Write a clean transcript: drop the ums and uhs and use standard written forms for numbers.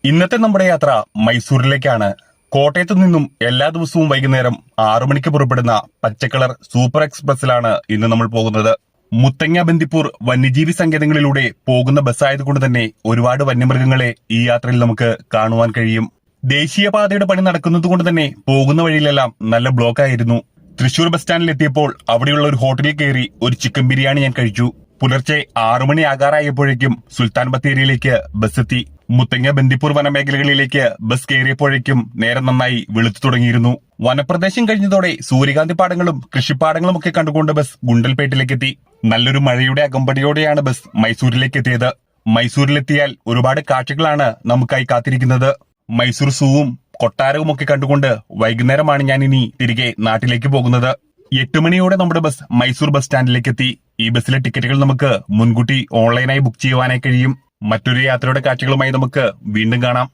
ഇന്നത്തെ നമ്മുടെ യാത്ര മൈസൂരിലേക്കാണ്. കോട്ടയത്തു നിന്നും എല്ലാ ദിവസവും വൈകുന്നേരം 6 മണിക്ക് പുറപ്പെടുന്ന പച്ചക്കളർ സൂപ്പർ എക്സ്പ്രസിലാണ് ഇന്ന് നമ്മൾ പോകുന്നത്. മുത്തങ്ങ ബന്ദിപ്പൂർ വന്യജീവി സങ്കേതങ്ങളിലൂടെ പോകുന്ന ബസ്സായതുകൊണ്ട് തന്നെ ഒരുപാട് വന്യമൃഗങ്ങളെ ഈ യാത്രയിൽ നമുക്ക് കാണുവാൻ കഴിയും. ദേശീയപാതയുടെ പണി നടക്കുന്നതുകൊണ്ട് തന്നെ പോകുന്ന വഴിയിലെല്ലാം നല്ല ബ്ലോക്ക് ആയിരുന്നു. തൃശൂർ ബസ് സ്റ്റാൻഡിൽ എത്തിയപ്പോൾ അവിടെയുള്ള ഒരു ഹോട്ടലിൽ കയറി ഒരു ചിക്കൻ ബിരിയാണി ഞാൻ കഴിച്ചു. പുലർച്ചെ 6 മണി ആകാറായപ്പോഴേക്കും സുൽത്താൻ ബത്തേരിയിലേക്ക് ബസ് എത്തി. മുത്തങ്ങ ബന്ദിപ്പൂർ വനമേഖലകളിലേക്ക് ബസ് കയറിയപ്പോഴേക്കും നേരം നന്നായി വെളുത്തു തുടങ്ങിയിരുന്നു. വനപ്രദേശം കഴിഞ്ഞതോടെ സൂര്യകാന്തി പാടങ്ങളും കൃഷിപ്പാടങ്ങളും ഒക്കെ കണ്ടുകൊണ്ട് ബസ് ഗുണ്ടൽപേട്ടിലേക്ക് എത്തി. നല്ലൊരു മഴയുടെ അകമ്പടിയോടെയാണ് ബസ് മൈസൂരിലേക്ക് എത്തിയത്. മൈസൂരിലെത്തിയാൽ ഒരുപാട് കാഴ്ചകളാണ് നമുക്കായി കാത്തിരിക്കുന്നത്. മൈസൂർ സൂവും കൊട്ടാരവും ഒക്കെ കണ്ടുകൊണ്ട് വൈകുന്നേരമാണ് ഞാൻ ഇനി തിരികെ നാട്ടിലേക്ക് പോകുന്നത്. 8 മണിയോടെ നമ്മുടെ ബസ് മൈസൂർ ബസ് സ്റ്റാൻഡിലേക്ക് എത്തി. ഈ ബസ്സിലെ ടിക്കറ്റുകൾ നമുക്ക് മുൻകൂട്ടി ഓൺലൈനായി ബുക്ക് ചെയ്യുവാനായി കഴിയും. മറ്റൊരു യാത്രയുടെ കാഴ്ചകളുമായി നമുക്ക് വീണ്ടും കാണാം.